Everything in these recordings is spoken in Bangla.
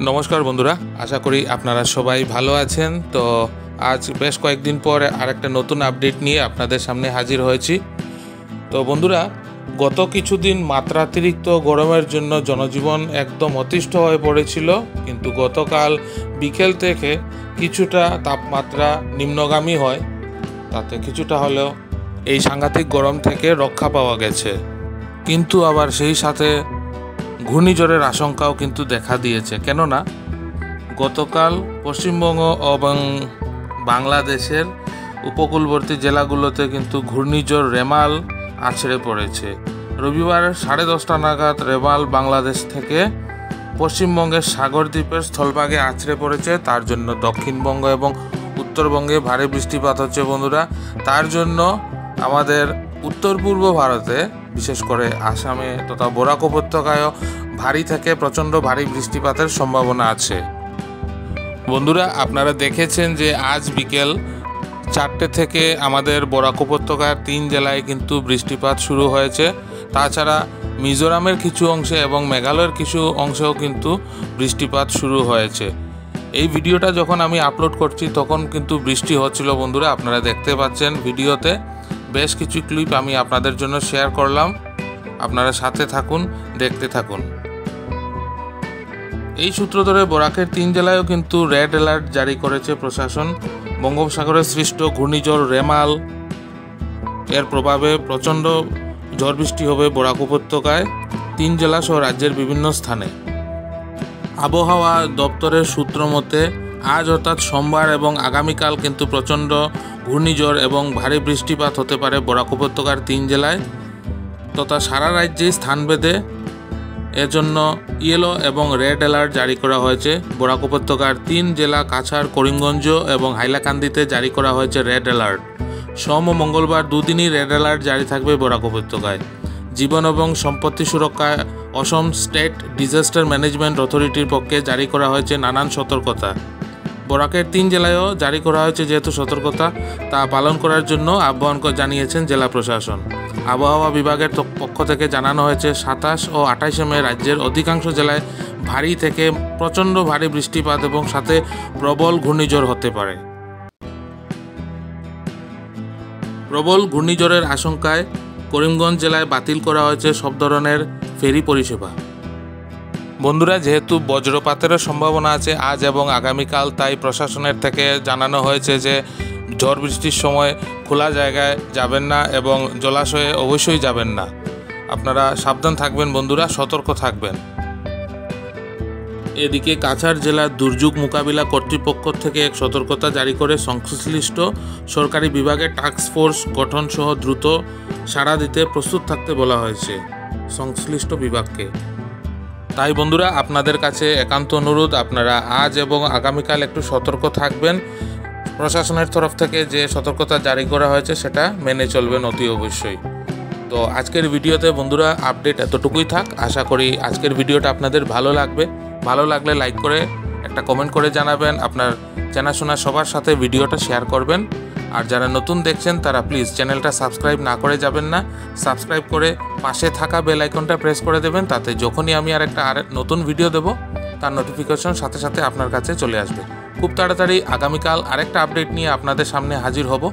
নমস্কার বন্ধুরা, আশা করি আপনারা সবাই ভালো আছেন। তো আজ বেশ কয়েকদিন পর আরেকটা নতুন আপডেট নিয়ে আপনাদের সামনে হাজির হয়েছি। তো বন্ধুরা, গত কিছুদিন মাত্রাতিরিক্ত গরমের জন্য জনজীবন একদম অতিষ্ঠ হয়ে পড়েছিল, কিন্তু গতকাল বিকেল থেকে কিছুটা তাপমাত্রা নিম্নগামী হয়, তাতে কিছুটা হলেও এই সাংঘাতিক গরম থেকে রক্ষা পাওয়া গেছে। কিন্তু আবার সেই সাথে ঘূর্ণিঝড়ের আশঙ্কাও কিন্তু দেখা দিয়েছে, কেননা গতকাল পশ্চিমবঙ্গ এবং বাংলাদেশের উপকূলবর্তী জেলাগুলোতে কিন্তু ঘূর্ণিঝড় রেমাল আছড়ে পড়েছে। রবিবার 10:30 নাগাদ রেমাল বাংলাদেশ থেকে পশ্চিমবঙ্গের সাগরদ্বীপের স্থলভাগে আছড়ে পড়েছে। তার জন্য দক্ষিণবঙ্গ এবং উত্তরবঙ্গে ভারী বৃষ্টিপাত হচ্ছে বন্ধুরা। তার জন্য আমাদের উত্তর পূর্ব ভারতে, বিশেষ করে আসামে তথা বরাক উপত্যকায়ও ভারী থেকে প্রচণ্ড ভারী বৃষ্টিপাতের সম্ভাবনা আছে। বন্ধুরা, আপনারা দেখেছেন যে আজ বিকেল 4টে থেকে আমাদের বরাক উপত্যকার 3 জেলায় কিন্তু বৃষ্টিপাত শুরু হয়েছে। তাছাড়া মিজোরামের কিছু অংশে এবং মেঘালয়ের কিছু অংশেও কিন্তু বৃষ্টিপাত শুরু হয়েছে। এই ভিডিওটা যখন আমি আপলোড করছি তখন কিন্তু বৃষ্টি হচ্ছিল বন্ধুরা, আপনারা দেখতে পাচ্ছেন ভিডিওতে। বেশ কিছু ক্লিপ আমি আপনাদের জন্য শেয়ার করলাম, আপনারা সাথে থাকুন, দেখতে থাকুন। এই সূত্র ধরে বরাকের 3 জেলায়ও কিন্তু রেড অ্যালার্ট জারি করেছে প্রশাসন। বঙ্গোপসাগরে সৃষ্ট ঘূর্ণিঝড় রেমাল এর প্রভাবে প্রচণ্ড ঝড় বৃষ্টি হবে বরাক উপত্যকায় 3 জেলা সহ রাজ্যের বিভিন্ন স্থানে। আবহাওয়া দপ্তরের সূত্র মতে আজ অর্থাৎ সোমবার এবং আগামীকাল কিন্তু প্রচণ্ড ঘূর্ণিঝড় এবং ভারী বৃষ্টিপাত হতে পারে বরাক উপত্যকার 3 জেলায় তথা সারা রাজ্যে স্থানভেদে। এজন্য ইয়েলো এবং রেড অ্যালার্ট জারি করা হয়েছে। বরাক উপত্যকার 3 জেলা কাছাড়, করিমগঞ্জ এবং হাইলাকান্দিতে জারি করা হয়েছে রেড অ্যালার্ট। সোম ও মঙ্গলবার দুদিনই রেড অ্যালার্ট জারি থাকবে বরাক উপত্যকায়। জীবন এবং সম্পত্তি সুরক্ষায় অসম স্টেট ডিজাস্টার ম্যানেজমেন্ট অথরিটির পক্ষে জারি করা হয়েছে নানান সতর্কতা। বরাকের 3 জেলায়ও জারি করা হয়েছে যেহেতু সতর্কতা, তা পালন করার জন্য আহ্বান জানিয়েছেন জেলা প্রশাসন। আবহাওয়া বিভাগের পক্ষ থেকে জানানো হয়েছে 27 ও 28 মে রাজ্যের অধিকাংশ জেলায় ভারী থেকে প্রচণ্ড ভারী বৃষ্টিপাত এবং সাথে প্রবল ঘূর্ণিঝড় হতে পারে। প্রবল ঘূর্ণিঝড়ের আশঙ্কায় করিমগঞ্জ জেলায় বাতিল করা হয়েছে সব ধরনের ফেরি পরিষেবা। বন্ধুরা, যেহেতু বজ্রপাতেরও সম্ভাবনা আছে আজ এবং আগামীকাল, তাই প্রশাসনের থেকে জানানো হয়েছে যে ঝড় বৃষ্টির সময় খোলা জায়গায় যাবেন না এবং জলাশয়ে অবশ্যই যাবেন না। আপনারা সাবধান থাকবেন বন্ধুরা, সতর্ক থাকবেন। এদিকে কাছাড় জেলার দুর্যোগ মোকাবিলা কর্তৃপক্ষ থেকে এক সতর্কতা জারি করে সংশ্লিষ্ট সরকারি বিভাগের টাস্ক ফোর্স গঠন সহ দ্রুত সাড়া দিতে প্রস্তুত থাকতে বলা হয়েছে সংশ্লিষ্ট বিভাগকে। তাই বন্ধুরা, আপনাদের কাছে একান্ত অনুরোধ, আপনারা আজ এবং আগামীকাল একটু সতর্ক থাকবেন। প্রশাসনের তরফ থেকে যে সতর্কতা জারি করা হয়েছে সেটা মেনে চলবেন অতি অবশ্যই। তো আজকের ভিডিওতে বন্ধুরা আপডেট এতটুকুই থাক। আশা করি আজকের ভিডিওটা আপনাদের ভালো লাগবে। ভালো লাগলে লাইক করে একটা কমেন্ট করে জানাবেন। আপনার চেনাশোনা সবার সাথে ভিডিওটা শেয়ার করবেন। আর যারা নতুন দেখছেন তারা প্লিজ চ্যানেলটা সাবস্ক্রাইব না করে যাবেন না। সাবস্ক্রাইব করে পাশে থাকা বেল আইকনটা প্রেস করে দেবেন, তাতে যখনই আমি আর নতুন ভিডিও দেব তার নোটিফিকেশন সাথে সাথে আপনার কাছে চলে আসবে। খুব তাড়াতাড়ি আগামীকাল আরেকটা আপডেট নিয়ে আপনাদের সামনে হাজির হব।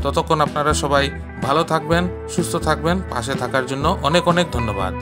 ততক্ষণ আপনারা সবাই ভালো থাকবেন, সুস্থ থাকবেন। পাশে থাকার জন্য অনেক অনেক ধন্যবাদ।